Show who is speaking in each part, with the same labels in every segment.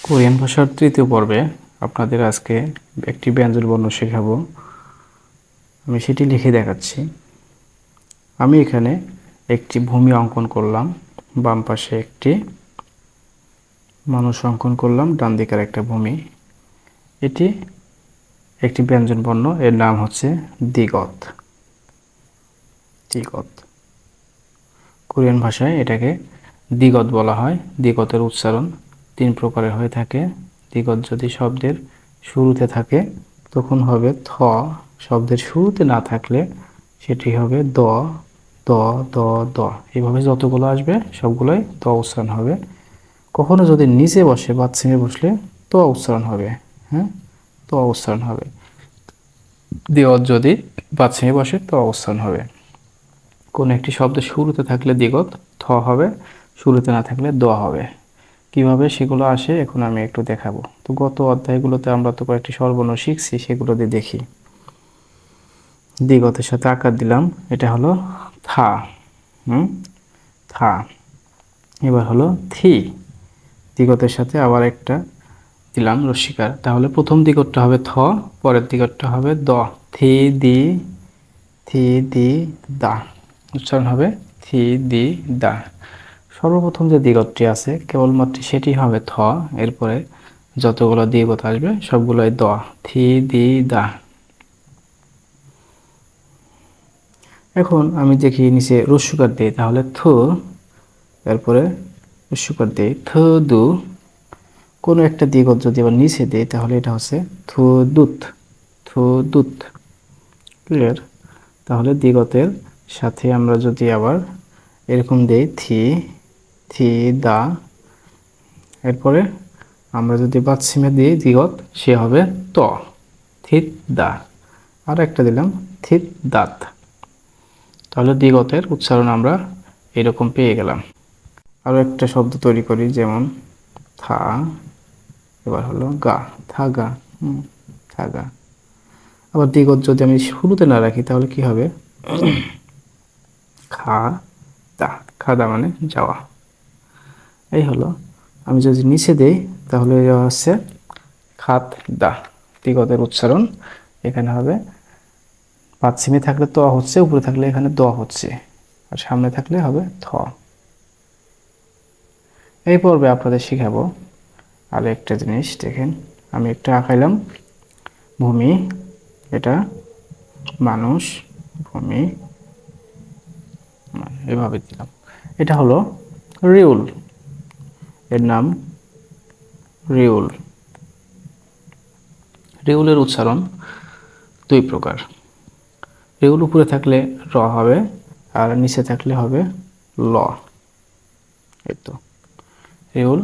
Speaker 1: Korean ভাষার তৃতীয় পর্বে আপনাদের আজকে একটি ব্যঞ্জন বর্ণ শেখাবো। আমি সেটি লিখে দেখাচ্ছি। আমি এখানে একটি ভূমি অঙ্কন করলাম, বাম পাশে একটি মানুষ অঙ্কন করলাম, ডান দিকের একটা ভূমি। এটি একটি ব্যঞ্জন বর্ণ, এর নাম হচ্ছে দ্বিগত। দ্বিগত কোরিয়ান ভাষায় এটাকে দ্বিগত বলা হয়। দ্বিগতের উচ্চারণ তিন প্রকারের হয়ে থাকে। দ্বিগত যদি শব্দের শুরুতে থাকে তখন হবে থ, শব্দের শুরুতে না থাকলে সেটি হবে দ দ দ দ। এইভাবে যতগুলো আসবে সবগুলোই দ উচ্চারণ হবে। কখনো যদি নিচে বসে বাচ্চিমে বসলে ত উচ্চারণ হবে। হ্যাঁ, ত উচ্চারণ হবে। দ্বিগত যদি বাচ্চিমে বসে ত উচ্চারণ হবে। কোন একটি শব্দের শুরুতে থাকলে দ্বিগত থ হবে, শুরুতে না থাকলে দ হবে। কিভাবে সেগুলো আসে এখন আমি একটু দেখাবো। তো গত অধ্যায়গুলোতে আমরা তো কয়েকটি স্বরবর্ণ শিখছি, সেগুলো দিয়ে দেখি। দ্বিগতের সাথে আকার দিলাম, এটা হলো থা। থা। এবার হলো থি। দ্বিগতের সাথে আবার একটা দিলাম রস্বীকার, তাহলে প্রথম দ্বিগতটা হবে থ, পরের দ্বিগতটা হবে দ। থি দি, থি দি দা উচ্চারণ হবে থি দি দা। সর্বপ্রথম যে দ্বিগতটি আছে কেবলমাত্র সেটি হবে থ, এরপরে যতগুলো দ্বিগত আসবে সবগুলোই দ। থি দি দা। এখন আমি দেখি নিচে রস্যকার দিই, তাহলে থু, এরপরে রস্যকার দিই থু দু। কোনো একটা দ্বিগত যদি আবার নিচে দিই তাহলে এটা হচ্ছে থু দুত। থু দুত। ক্লিয়ার? তাহলে দ্বিগতের সাথে আমরা যদি আবার এরকম দেই থি, থি দা, এরপরে আমরা যদি বাচ্চিমে দিই দ্বিগত, সে হবে ত, থিত দা। আর একটা দিলাম থিত দাত। তাহলে দ্বিগতের উচ্চারণ আমরা এরকম পেয়ে গেলাম। আরও একটা শব্দ তৈরি করি, যেমন থা, এবার হলো গা, থা গা, থা গা। আবার দ্বিগত যদি আমি শুরুতে না রাখি তাহলে কি হবে? খা দা, খাদা মানে যাওয়া। এই হলো। আমি যদি নিচে দেই তাহলে হচ্ছে খাত দা। দ্বিগতের উচ্চারণ এখানে হবে, পাচ্ছিমে থাকলে ত হচ্ছে, উপরে থাকলে এখানে দ হচ্ছে, আর সামনে থাকলে হবে থ। এই পর্বে আপনাদের শিখাবো আরো একটা জিনিস। দেখেন, আমি একটা আঁকাইলাম ভূমি, এটা মানুষ, ভূমি, এভাবে দিলাম। এটা হলো রিউল, এর নাম রিউল। রিউলের উচ্চারণ দুই প্রকার। রিউল উপরে থাকলে র হবে, আর নিচে থাকলে হবে ল। এই তো রিউল।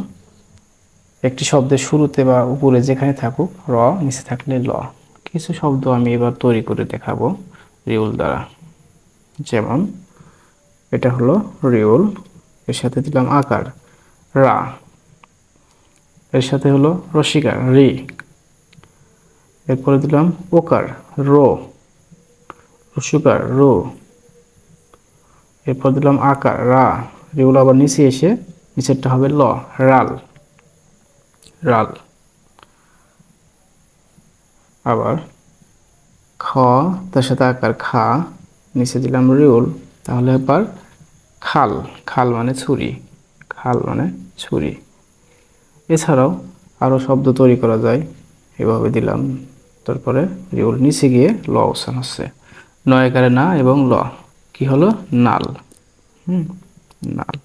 Speaker 1: একটি শব্দের শুরুতে বা উপরে যেখানে থাকুক র, নিচে থাকলে ল। কিছু শব্দ আমি এবার তৈরি করে দেখাবো রিউল দ্বারা। যেমন এটা হলো রিউল, এর সাথে দিলাম আকার রা, এর সাথে হলো রসিকার রি, এরপরে দিলাম ওকার রো, রসুকার রো, এরপর দিলাম আকার রা। রিউল আবার নিচে এসে নিচেরটা হবে ল, রাল, রাল। আবার খ, তার সাথে আকার খা, নিচে দিলাম রিউল, তাহলে এবার খাল, খাল মানে ছুরি, খাল মানে ছুরি। এছাড়াও আরও শব্দ তৈরি করা যায়, এভাবে দিলাম, তারপরে রিউল নিচে গিয়ে ল উচ্চারণ হচ্ছে, নয়কারে না এবং ল, কি হলো নাল। নাল।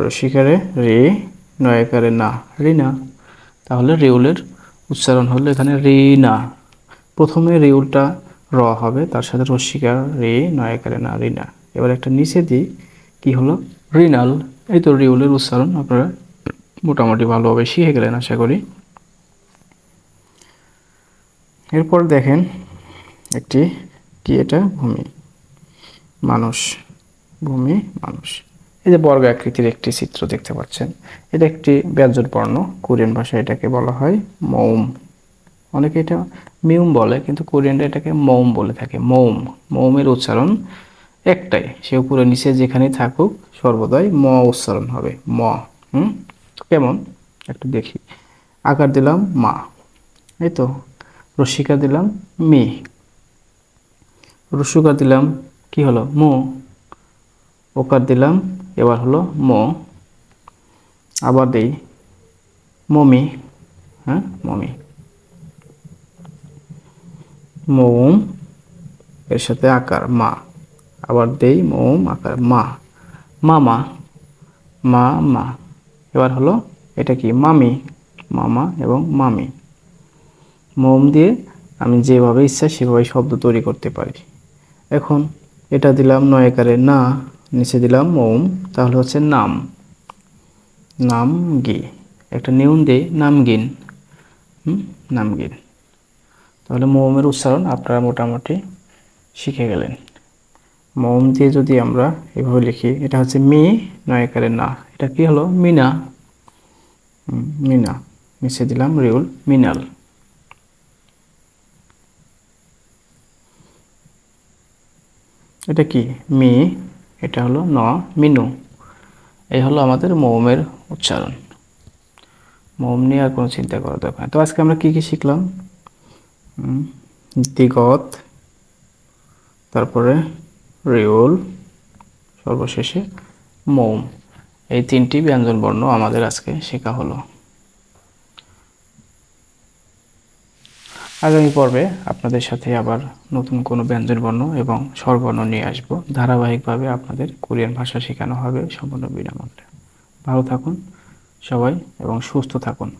Speaker 1: রসিকারে রে, নয়কারে না, রিনা। তাহলে রিউলের উচ্চারণ হলো এখানে রিনা। প্রথমে রিউলটা র হবে, তার সাথে রসিকার রে, নয়কারে না, রিনা। এবার একটা নিচে দিই, কি হলো রিনাল। এই তো রিউলের উচ্চারণ আপনারা মোটামুটি ভালোভাবে শিখে গেলেন আশা করি। এরপর দেখেন একটি কি, এটা ভূমি, মানুষ, ভূমি মানুষ। এই যে বর্গ আকৃতির একটি চিত্র দেখতে পাচ্ছেন, এটা একটি ব্যঞ্জন বর্ণ। কোরিয়ান ভাষায় এটাকে বলা হয় মৌম। অনেকে এটা মিউম বলে, কিন্তু কোরিয়ানরা এটাকে মৌম বলে থাকে। মৌম, মৌমের উচ্চারণ একটাই, সে উপরে নিচে যেখানেই থাকুক সর্বদাই ম উচ্চারণ হবে, ম। কেমন একটু দেখি। আকার দিলাম মা, এই তো। রস্বীকার দিলাম মি, রস্যকার দিলাম কি হলো মো, ওকার দিলাম এবার হলো ম। আবার দেই মমি, হ্যাঁ মমি, মৌম, এর সাথে আকার মা। আবার দেই মৌম আকার মা, মামা, মা মা। এবার হলো এটা কি মামি, মামা এবং মামি। মোম দিয়ে আমি যেভাবে ইচ্ছা সেভাবে শব্দ তৈরি করতে পারি। এখন এটা দিলাম নয়কারে না, নিচে দিলাম মোম, তাহলে হচ্ছে নাম, নাম গি। একটা নিউন দেই নামগিন, নামগিন। তাহলে মোমের উচ্চারণ আপনারা মোটামুটি শিখে গেলেন। মোম দিয়ে যদি আমরা এভাবে লিখি, এটা হচ্ছে মি, নয়কারে না, এটা কি হলো মিনা, মিনা। নিচে দিলাম রিউল মিনাল। এটা কি মি, এটা হলো ন, মিনু। এই হলো আমাদের মৌমের উচ্চারণ। মৌম নিয়ে আর কোনো চিন্তা করার দরকার নেই। তো আজকে আমরা কি কি শিখলাম? দিগত, তারপরে রিউল, সর্বশেষে মৌম। এই তিনটি ব্যঞ্জন বর্ণ আমাদের আজকে শেখা হলো। আগামী পর্বে আপনাদের সাথে আবার নতুন কোনো ব্যঞ্জনবর্ণ এবং স্বরবর্ণ নিয়ে আসব। ধারাবাহিকভাবে আপনাদের কোরিয়ান ভাষা শেখানো হবে সম্পূর্ণ বিনামূল্যে। ভালো থাকুন সবাই এবং সুস্থ থাকুন।